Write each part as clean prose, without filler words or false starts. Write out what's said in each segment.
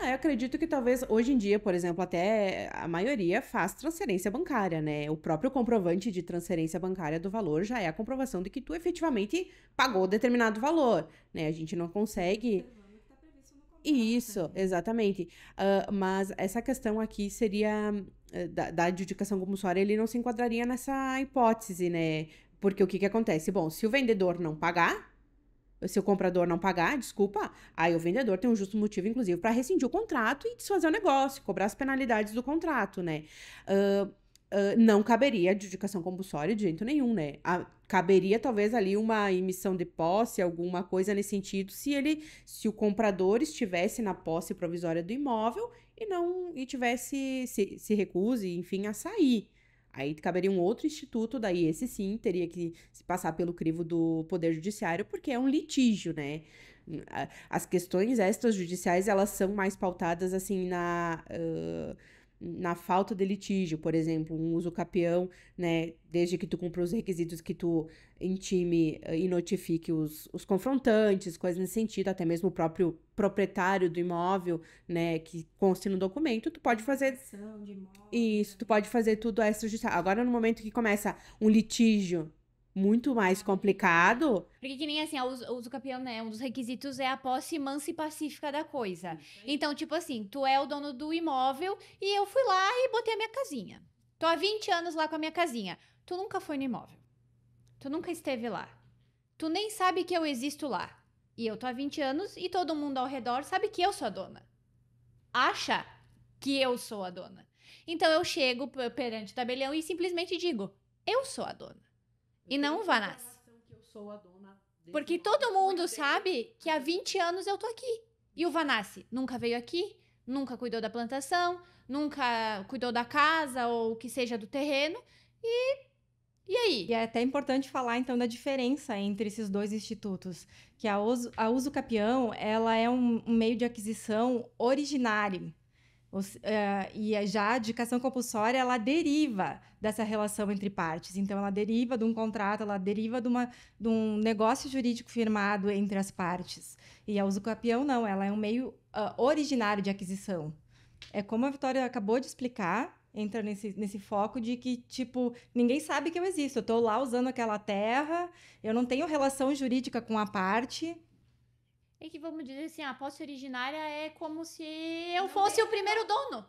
Eu acredito que talvez hoje em dia, por exemplo, até a maioria faz transferência bancária, né? O próprio comprovante de transferência bancária do valor já é a comprovação de que tu efetivamente pagou determinado valor, né? A gente não consegue. Observando o que está previsto no contrato Isso, também. exatamente. Mas essa questão aqui seria da adjudicação compulsória, ele não se enquadraria nessa hipótese, né? Porque o que que acontece? Bom, se o vendedor não pagar, se o comprador não pagar, desculpa, aí o vendedor tem um justo motivo, inclusive, para rescindir o contrato e desfazer o negócio, cobrar as penalidades do contrato, né? Ah, não caberia adjudicação compulsória de jeito nenhum, né? Caberia talvez ali uma emissão de posse, alguma coisa nesse sentido, se o comprador estivesse na posse provisória do imóvel e não e tivesse se recuse, enfim, a sair. Aí caberia um outro instituto, daí esse sim teria que se passar pelo crivo do Poder Judiciário, porque é um litígio, né? As questões extrajudiciais, elas são mais pautadas, assim, na falta de litígio, por exemplo, um uso capião, né? Desde que tu cumpra os requisitos que tu intime e notifique os confrontantes, coisas nesse sentido, até mesmo o próprio proprietário do imóvel, né? Que conste no documento, tu pode fazer Demarcação de imóvel isso, tu também. pode fazer tudo extrajudicial. Agora, no momento que começa um litígio muito mais complicado, Porque que nem assim, o uso capião, né? Um dos requisitos é a posse mansa e pacífica da coisa. Então, tipo assim, tu é o dono do imóvel e eu fui lá e botei a minha casinha. Tô há 20 anos lá com a minha casinha. Tu nunca foi no imóvel. Tu nunca esteve lá. Tu nem sabe que eu existo lá. E eu tô há 20 anos e todo mundo ao redor sabe que eu sou a dona. Acha que eu sou a dona. Então eu chego perante o tabelião e simplesmente digo: eu sou a dona. E não o Vanás. que eu sou a dona desse Porque imóvel, todo com mundo ideia. sabe que há 20 anos eu tô aqui. E o Vanassi nunca veio aqui, nunca cuidou da plantação, nunca cuidou da casa ou o que seja do terreno. E aí? E é até importante falar, então, da diferença entre esses dois institutos, que a uso capião, ela é um meio de aquisição originário. Já a adjudicação compulsória, ela deriva dessa relação entre partes. Então, ela deriva de um contrato, ela deriva de um negócio jurídico firmado entre as partes. E a uso capião, não, ela é um meio originário de aquisição. É como a Vitória acabou de explicar, entra nesse foco de que, tipo, ninguém sabe que eu existo. Eu estou lá usando aquela terra, eu não tenho relação jurídica com a parte. É que vamos dizer assim, a posse originária é como se eu fosse o primeiro dono.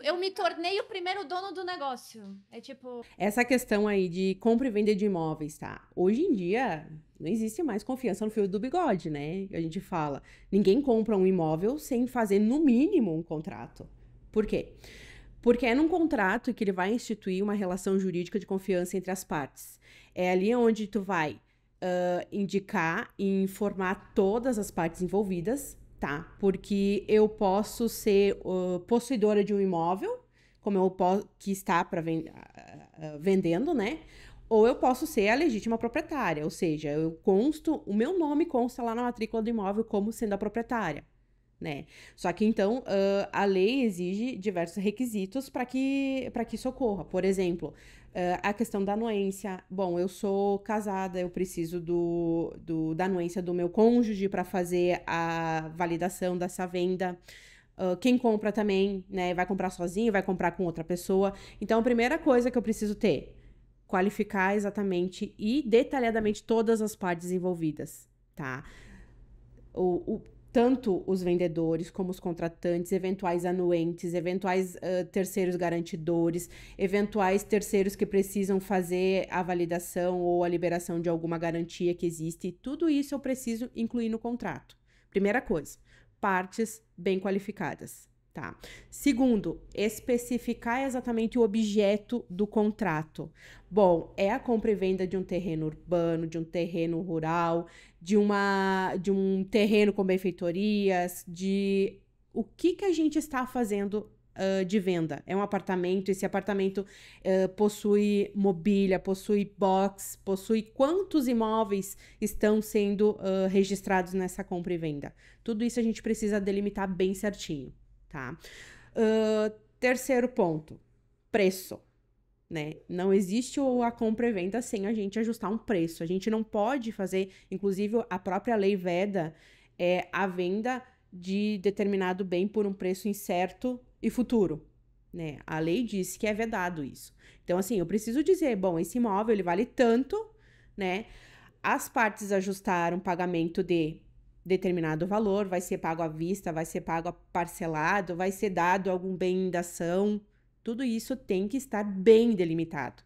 Eu me tornei o primeiro dono do negócio. É tipo. Essa questão aí de compra e venda de imóveis, tá? Hoje em dia, não existe mais confiança no fio do bigode, né? A gente fala. Ninguém compra um imóvel sem fazer, no mínimo, um contrato. Por quê? Porque é num contrato que ele vai instituir uma relação jurídica de confiança entre as partes. É ali onde tu vai indicar e informar todas as partes envolvidas, tá? Porque eu posso ser possuidora de um imóvel, como eu que está para vendendo, né? Ou eu posso ser a legítima proprietária, ou seja, o meu nome consta lá na matrícula do imóvel como sendo a proprietária, né? Só que então a lei exige diversos requisitos para que isso ocorra. Por exemplo, a questão da anuência. Bom, eu sou casada, eu preciso da anuência do meu cônjuge para fazer a validação dessa venda. Quem compra também, né? Vai comprar sozinho, vai comprar com outra pessoa. Então, a primeira coisa que eu preciso ter, qualificar exatamente e detalhadamente todas as partes envolvidas, tá? o, Tanto os vendedores como os contratantes, eventuais anuentes, eventuais terceiros garantidores, eventuais terceiros que precisam fazer a validação ou a liberação de alguma garantia que existe, tudo isso eu preciso incluir no contrato. Primeira coisa, partes bem qualificadas. Tá. Segundo, especificar exatamente o objeto do contrato. Bom, é a compra e venda de um terreno urbano, de um terreno rural, de um terreno com benfeitorias, de o que a gente está fazendo de venda. É um apartamento, esse apartamento possui mobília, possui box, possui quantos imóveis estão sendo registrados nessa compra e venda. Tudo isso a gente precisa delimitar bem certinho, tá? Terceiro ponto, preço. Né? Não existe a compra e venda sem a gente ajustar um preço. A gente não pode fazer, inclusive a própria lei veda a venda de determinado bem por um preço incerto e futuro, né? A lei diz que é vedado isso. Então, assim, eu preciso dizer, bom, esse imóvel, ele vale tanto, né? As partes ajustaram o pagamento de determinado valor, vai ser pago à vista, vai ser pago parcelado, vai ser dado algum bem em dação. Tudo isso tem que estar bem delimitado.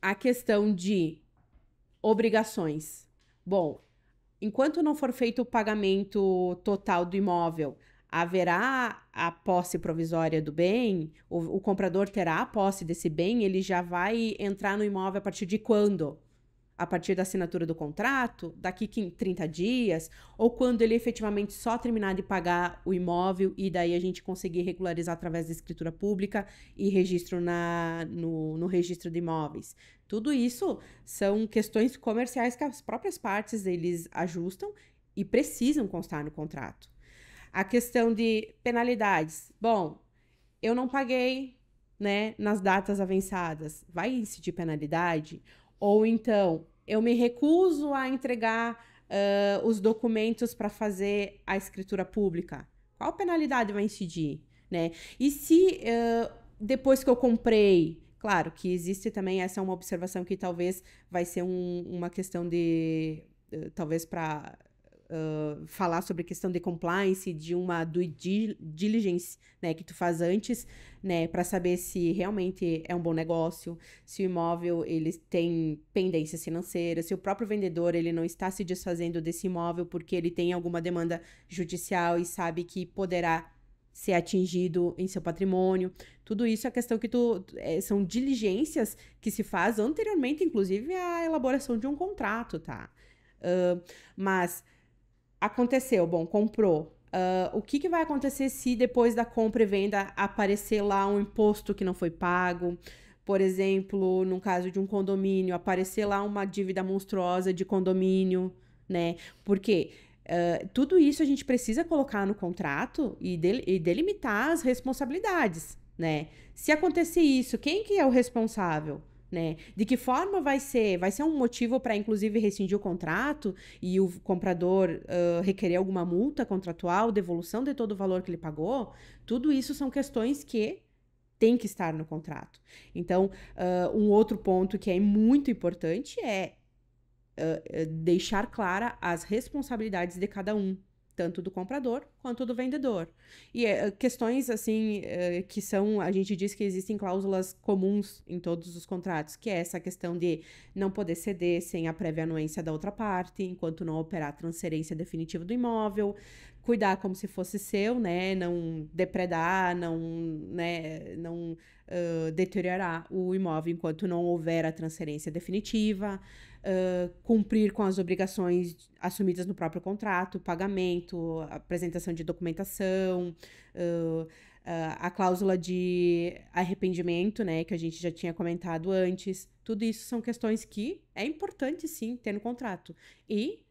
A questão de obrigações. Bom, enquanto não for feito o pagamento total do imóvel, haverá a posse provisória do bem, o comprador terá a posse desse bem, ele já vai entrar no imóvel a partir de quando? A partir da assinatura do contrato, daqui 30 dias, ou quando ele efetivamente só terminar de pagar o imóvel e daí a gente conseguir regularizar através da escritura pública e registro no registro de imóveis. Tudo isso são questões comerciais que as próprias partes eles ajustam e precisam constar no contrato. A questão de penalidades. Bom, eu não paguei, né, nas datas avançadas. Vai incidir penalidade? Ou então, eu me recuso a entregar os documentos para fazer a escritura pública. Qual penalidade vai incidir, né? E se depois que eu comprei, claro que existe também, essa é uma observação que talvez vai ser uma questão de, talvez para falar sobre a questão de compliance, de uma due diligence, né, que tu faz antes, né, para saber se realmente é um bom negócio, se o imóvel ele tem pendências financeiras, se o próprio vendedor ele não está se desfazendo desse imóvel porque ele tem alguma demanda judicial e sabe que poderá ser atingido em seu patrimônio. Tudo isso é questão que são diligências que se faz anteriormente, inclusive, à elaboração de um contrato, tá? Mas aconteceu, bom, comprou. O que vai acontecer se depois da compra e venda aparecer lá um imposto que não foi pago? Por exemplo, no caso de um condomínio, aparecer lá uma dívida monstruosa de condomínio, né? Porque tudo isso a gente precisa colocar no contrato e delimitar as responsabilidades, né? Se acontecer isso, quem que é o responsável? Né? De que forma vai ser? Vai ser um motivo para, inclusive, rescindir o contrato e o comprador requerer alguma multa contratual, devolução de todo o valor que ele pagou? Tudo isso são questões que tem que estar no contrato. Então, um outro ponto que é muito importante é deixar clara as responsabilidades de cada um, tanto do comprador quanto do vendedor. E questões, assim, que são... A gente diz que existem cláusulas comuns em todos os contratos, que é essa questão de não poder ceder sem a prévia anuência da outra parte, enquanto não operar a transferência definitiva do imóvel, cuidar como se fosse seu, né? Não depredar, não deteriorar o imóvel enquanto não houver a transferência definitiva, cumprir com as obrigações assumidas no próprio contrato, pagamento, apresentação de documentação, a cláusula de arrependimento, né, que a gente já tinha comentado antes. Tudo isso são questões que é importante, sim, ter no contrato. E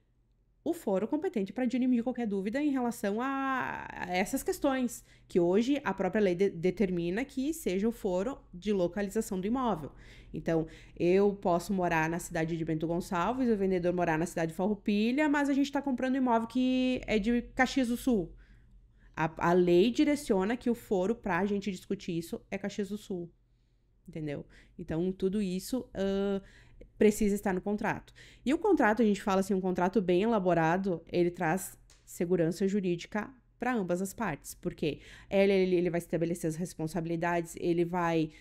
o foro competente para dirimir qualquer dúvida em relação a essas questões, que hoje a própria lei determina que seja o foro de localização do imóvel. Então, eu posso morar na cidade de Bento Gonçalves, o vendedor morar na cidade de Farroupilha, mas a gente está comprando um imóvel que é de Caxias do Sul. A lei direciona que o foro para a gente discutir isso é Caxias do Sul, entendeu? Então, tudo isso precisa estar no contrato. E o contrato, a gente fala assim, um contrato bem elaborado, ele traz segurança jurídica para ambas as partes, porque ele vai estabelecer as responsabilidades, ele vai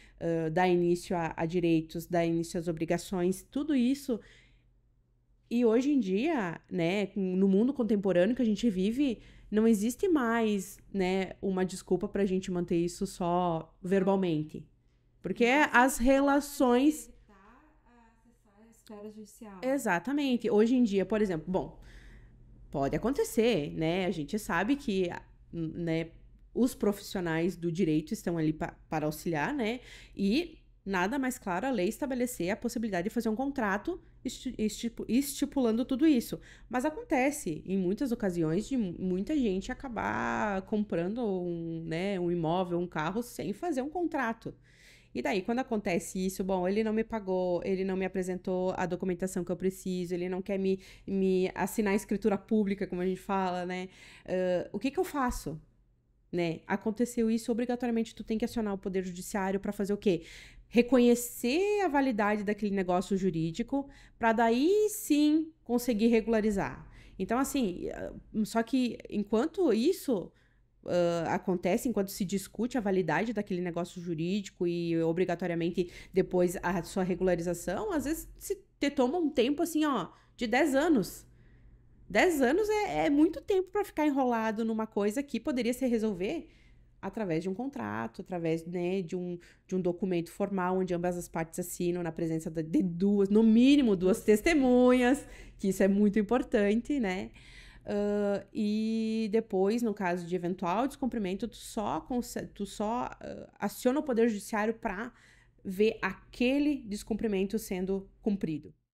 dar início a direitos, dar início às obrigações, tudo isso. E hoje em dia, né, no mundo contemporâneo que a gente vive, não existe mais, né, uma desculpa para a gente manter isso só verbalmente. Porque as relações... esfera judicial. Exatamente. Hoje em dia, por exemplo, bom, pode acontecer, né? A gente sabe que, né, os profissionais do direito estão ali para auxiliar, né? E nada mais claro a lei estabelecer a possibilidade de fazer um contrato estipulando tudo isso. Mas acontece, em muitas ocasiões, de muita gente acabar comprando um imóvel, um carro, sem fazer um contrato. E daí, quando acontece isso, bom, ele não me pagou, ele não me apresentou a documentação que eu preciso, ele não quer me assinar a escritura pública, como a gente fala, né? O que eu faço? Né? Aconteceu isso, obrigatoriamente tu tem que acionar o Poder Judiciário para fazer o quê? Reconhecer a validade daquele negócio jurídico, para daí sim conseguir regularizar. Então, assim, só que enquanto isso acontece, enquanto se discute a validade daquele negócio jurídico e obrigatoriamente depois a sua regularização, às vezes se te toma um tempo assim, ó, de 10 anos. 10 anos é muito tempo para ficar enrolado numa coisa que poderia se resolver através de um contrato, através, né, de um documento formal, onde ambas as partes assinam na presença de duas, no mínimo duas testemunhas, que isso é muito importante, né? E depois, no caso de eventual descumprimento, tu só aciona o Poder Judiciário para ver aquele descumprimento sendo cumprido.